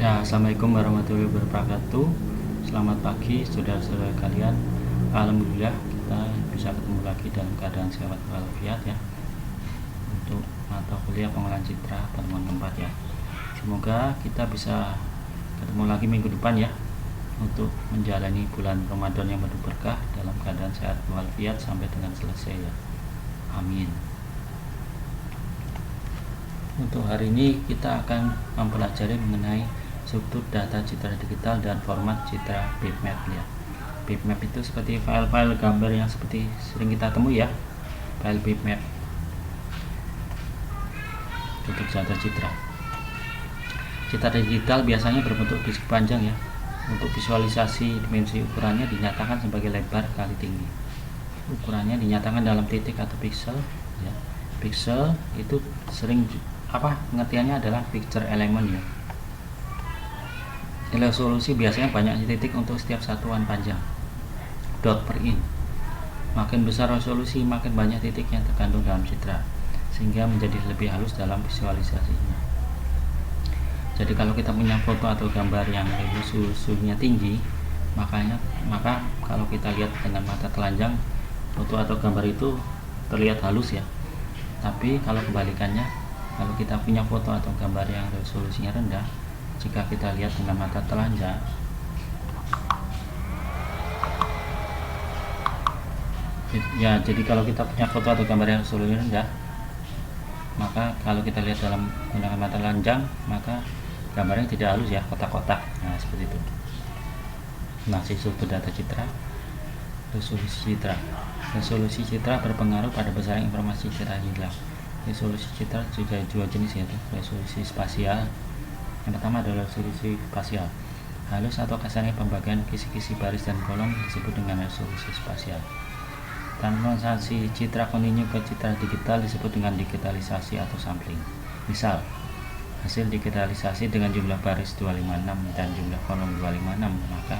Ya, assalamualaikum warahmatullahi wabarakatuh. Selamat pagi saudara-saudara kalian. Alhamdulillah kita bisa ketemu lagi dalam keadaan sehat walafiat ya, untuk mata kuliah pengolahan citra pertemuan keempat ya. Semoga kita bisa ketemu lagi minggu depan ya, untuk menjalani bulan Ramadan yang penuh berkah dalam keadaan sehat walafiat sampai dengan selesai ya. Amin. Untuk hari ini kita akan mempelajari mengenai struktur data citra digital dan format citra bitmap ya. Bitmap itu seperti file-file gambar yang seperti sering kita temui ya, file bitmap untuk data citra. Citra digital biasanya berbentuk disk panjang ya. Untuk visualisasi dimensi ukurannya dinyatakan sebagai lebar kali tinggi. Ukurannya dinyatakan dalam titik atau pixel ya. Pixel itu sering pengertiannya adalah picture element ya. Resolusi biasanya banyak titik untuk setiap satuan panjang. Dot per in. Makin besar resolusi, makin banyak titik yang terkandung dalam citra, sehingga menjadi lebih halus dalam visualisasinya. Jadi kalau kita punya foto atau gambar yang resolusinya tinggi, maka kalau kita lihat dengan mata telanjang, foto atau gambar itu terlihat halus ya. Tapi kalau kebalikannya, kalau kita punya foto atau gambar yang resolusinya rendah, jika kita lihat dengan mata telanjang, ya, jadi kalau kita punya foto atau gambar yang resolusinya rendah, maka kalau kita lihat dalam menggunakan mata telanjang, maka gambarnya tidak halus ya, kotak-kotak. Nah, seperti itu. Nah, struktur data citra, resolusi citra. Resolusi citra berpengaruh pada besaran informasi citra digital. Resolusi citra juga dua jenis, yaitu resolusi spasial. Yang pertama adalah resolusi spasial. Halus atau kasarnya pembagian kisi-kisi baris dan kolom disebut dengan resolusi spasial. Transformasi citra kontinu ke citra digital disebut dengan digitalisasi atau sampling. Misal, hasil digitalisasi dengan jumlah baris 256 dan jumlah kolom 256, maka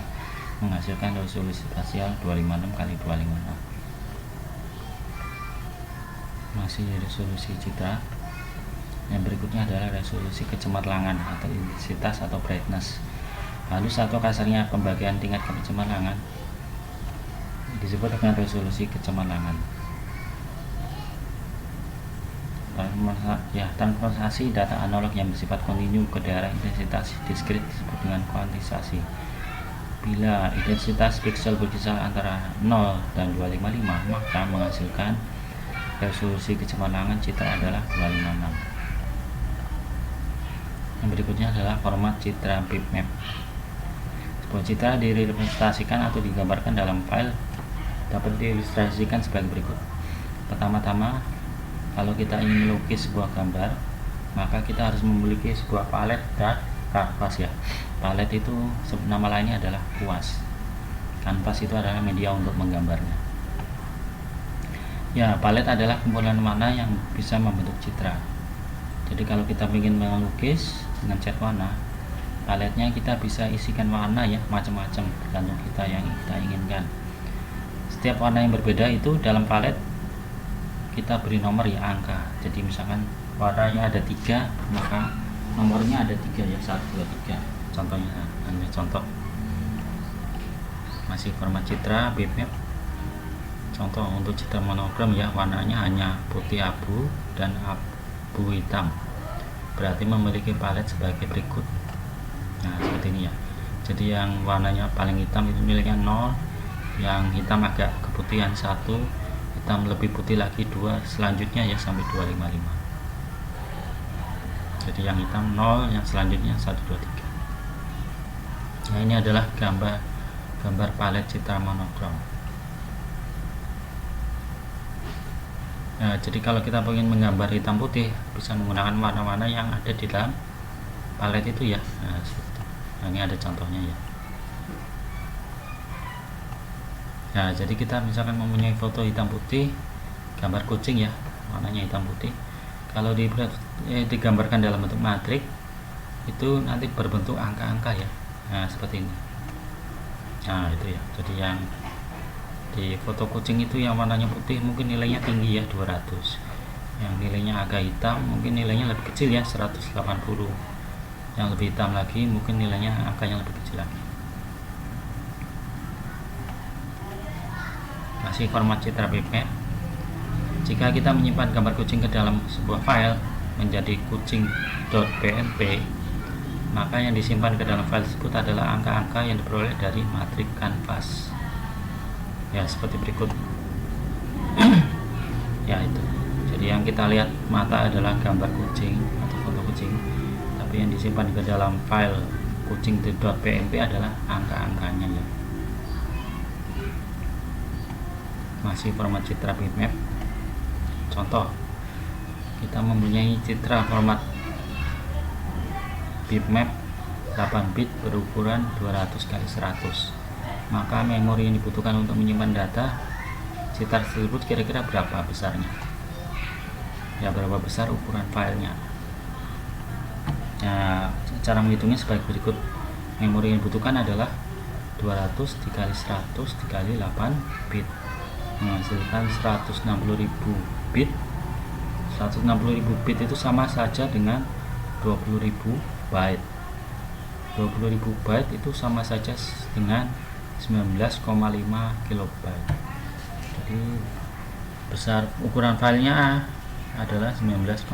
menghasilkan resolusi spasial 256 kali 256. Masih resolusi citra. Yang berikutnya adalah resolusi kecemerlangan atau intensitas atau brightness. Halus atau kasarnya pembagian tingkat kecemerlangan disebut dengan resolusi kecemerlangan. Transformasi data analog yang bersifat kontinu ke daerah intensitas diskrit disebut dengan kuantisasi. Bila intensitas piksel berkisar antara 0 dan 256, maka menghasilkan resolusi kecemerlangan citra adalah 256. Yang berikutnya adalah format citra bitmap. Sebuah citra direpresentasikan atau digambarkan dalam file dapat diilustrasikan sebagai berikut. Pertama-tama, kalau kita ingin melukis sebuah gambar, maka kita harus memiliki sebuah palet dan kanvas ya. Palet itu nama lainnya adalah kuas. Kanvas itu adalah media untuk menggambarnya. Ya, palet adalah kumpulan warna yang bisa membentuk citra. Jadi kalau kita ingin melukis dengan cat warna, paletnya kita bisa isikan warna ya, macam-macam tergantung kita yang kita inginkan. Setiap warna yang berbeda itu dalam palet kita beri nomor ya, angka. Jadi misalkan warnanya ada 3, maka nomornya ada 3 ya, 1, 2, 3. Contohnya, hanya contoh. Masih format citra bitmap. Contoh untuk citra monogram ya, warnanya hanya putih abu dan abu hitam, berarti memiliki palet sebagai berikut. Nah, seperti ini ya. Jadi yang warnanya paling hitam itu miliknya 0, yang hitam agak keputihan 1, hitam lebih putih lagi 2, selanjutnya ya sampai 255. Jadi yang hitam 0, yang selanjutnya 1, 2, 3. Nah, ini adalah gambar palet citra monogram. Nah, jadi kalau kita ingin menggambar hitam putih, bisa menggunakan warna-warna yang ada di dalam palet itu ya. Nah, ini ada contohnya ya. Nah, jadi kita misalkan mempunyai foto hitam putih, gambar kucing ya, warnanya hitam putih. Kalau digambarkan dalam bentuk matrik, itu nanti berbentuk angka-angka ya. Nah, seperti ini. Nah, itu ya. Jadi yang di foto kucing itu yang warnanya putih mungkin nilainya tinggi ya, 200. Yang nilainya agak hitam mungkin nilainya lebih kecil ya, 180. yang lebih hitam lagi, mungkin nilainya angkanya lebih kecil lagi. Masih format citra bitmap. Jika kita menyimpan gambar kucing ke dalam sebuah file menjadi kucing.bmp, maka yang disimpan ke dalam file tersebut adalah angka-angka yang diperoleh dari matrik kanvas. Ya, seperti berikut. Ya, itu. Jadi yang kita lihat mata adalah gambar kucing atau foto kucing, tapi yang disimpan ke dalam file kucing.bmp adalah angka-angkanya ya. Masih format citra bitmap. Contoh, kita mempunyai citra format bitmap 8 bit berukuran 200x100, maka memori yang dibutuhkan untuk menyimpan data citra tersebut kira-kira berapa besarnya, ya berapa besar ukuran filenya. Nah, cara menghitungnya sebagai berikut. Memori yang dibutuhkan adalah 200 dikali 100 dikali 8 bit, menghasilkan 160.000 bit. 160.000 bit itu sama saja dengan 20.000 byte. 20.000 byte itu sama saja dengan 19,5 kilobyte. Jadi besar ukuran filenya adalah 19,5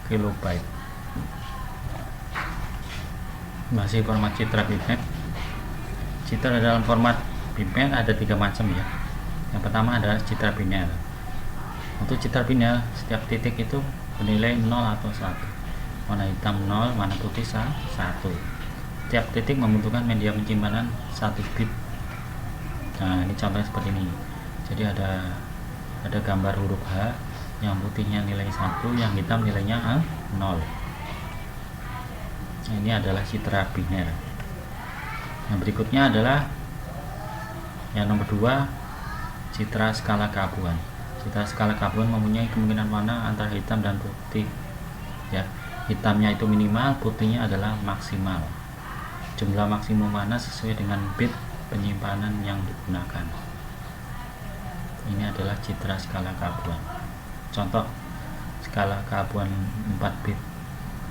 kilobyte. Masih format citra bitmap. Citra dalam format bitmap ada 3 macam ya. Yang pertama adalah citra biner. Untuk citra biner, setiap titik itu bernilai 0 atau 1. Warna hitam 0, warna putih 1. Setiap titik membutuhkan media penyimpanan 1 bit. Nah, ini contohnya seperti ini. Jadi ada gambar huruf H, yang putihnya nilai 1, yang hitam nilainya 0. Nah, ini adalah citra biner. Yang berikutnya adalah yang nomor 2, citra skala keabuan. Citra skala keabuan mempunyai kemungkinan warna antara hitam dan putih. Ya, hitamnya itu minimal, putihnya adalah maksimal. Jumlah maksimum warna sesuai dengan bit penyimpanan yang digunakan. Ini adalah citra skala keabuan. Contoh skala keabuan 4 bit.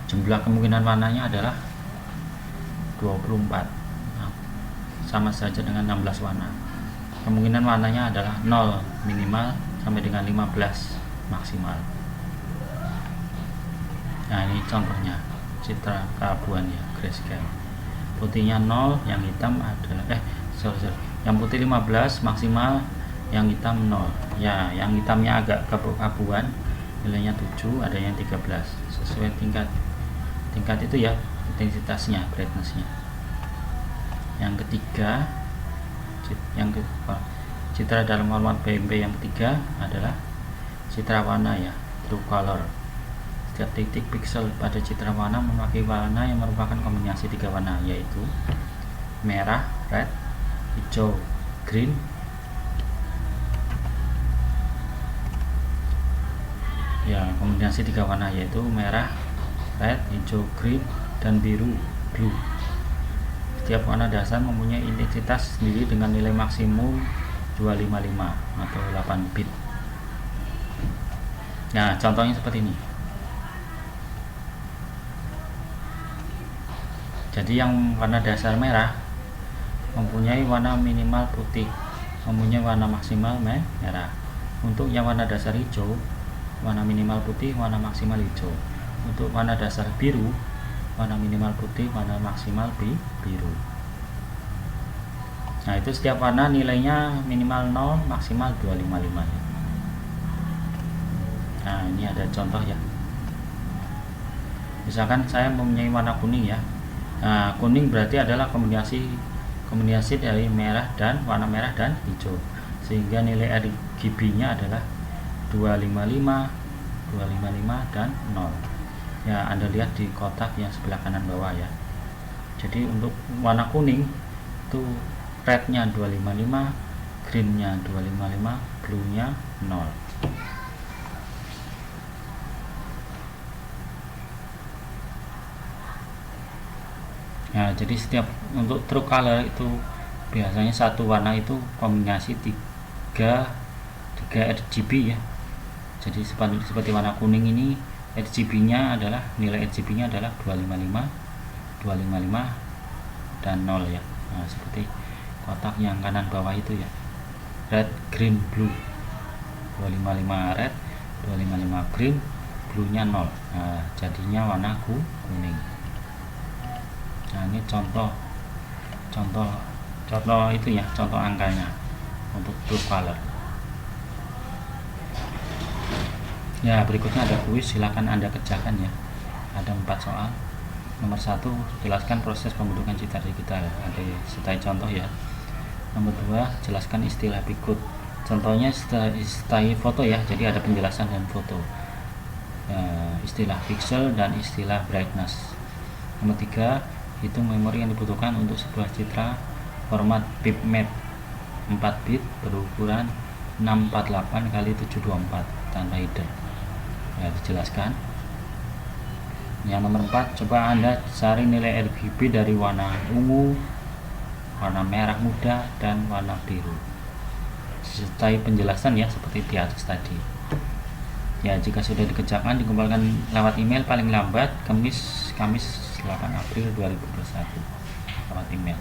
Jumlah kemungkinan warnanya adalah 24. Nah, sama saja dengan 16 warna. Kemungkinan warnanya adalah 0 minimal sampai dengan 15 maksimal. Nah, ini contohnya citra keabuan ya, grayscale. Putihnya 0, yang hitam adalah yang putih 15 maksimal, yang hitam 0. Ya, yang hitamnya agak keabu-abuan, nilainya 7, ada yang 13. Sesuai tingkat itu ya, intensitasnya, brightness-nya. Yang ketiga, citra dalam format BMP yang ketiga adalah citra warna ya, true color. Setiap titik pixel pada citra warna memakai warna yang merupakan kombinasi 3 warna, yaitu merah, red, hijau, green, ya, kombinasi 3 warna yaitu merah, red, hijau, green, dan biru, blue. Setiap warna dasar mempunyai intensitas sendiri dengan nilai maksimum 255 atau 8 bit. Nah, contohnya seperti ini. Jadi yang warna dasar merah mempunyai warna minimal putih, mempunyai warna maksimal merah. Untuk yang warna dasar hijau, warna minimal putih, warna maksimal hijau. Untuk warna dasar biru, warna minimal putih, warna maksimal biru. Nah, itu setiap warna nilainya minimal 0, maksimal 255 ya. Nah, ini ada contoh ya. Misalkan saya mempunyai warna kuning ya. Nah, kuning berarti adalah kombinasi dari warna merah dan hijau, sehingga nilai RGB-nya adalah 255, 255 dan 0. Ya, Anda lihat di kotak yang sebelah kanan bawah ya. Jadi untuk warna kuning itu red-nya 255, green-nya 255, blue-nya 0. Nah, jadi setiap untuk true color itu biasanya satu warna itu kombinasi 3 RGB ya. Jadi seperti warna kuning ini RGB-nya adalah nilai RGB-nya adalah 255. 255 dan 0 ya. Nah, seperti kotak yang kanan bawah itu ya, red green blue, 255 red, 255 green, blue nya 0. Nah, jadinya warna kuning. Nah, ini contoh itu ya, contoh angkanya untuk blue color. Ya, berikutnya ada kuis, silakan Anda kerjakan ya. Ada 4 soal. Nomor 1, jelaskan proses pembentukan citra digital. Ada setai contoh ya. Nomor 2, jelaskan istilah berikut. Contohnya setai foto ya, jadi ada penjelasan dan foto. Istilah pixel dan istilah brightness. Nomor 3, hitung memori yang dibutuhkan untuk sebuah citra format bitmap 4 bit berukuran 648 x 724 tanpa header. Ya, dijelaskan. Yang nomor 4, coba Anda cari nilai RGB dari warna ungu, warna merah muda, dan warna biru. Sertai penjelasan ya, seperti di atas tadi. Ya, jika sudah dikerjakan, dikumpulkan lewat email paling lambat Kamis 8 April 2021 lewat email.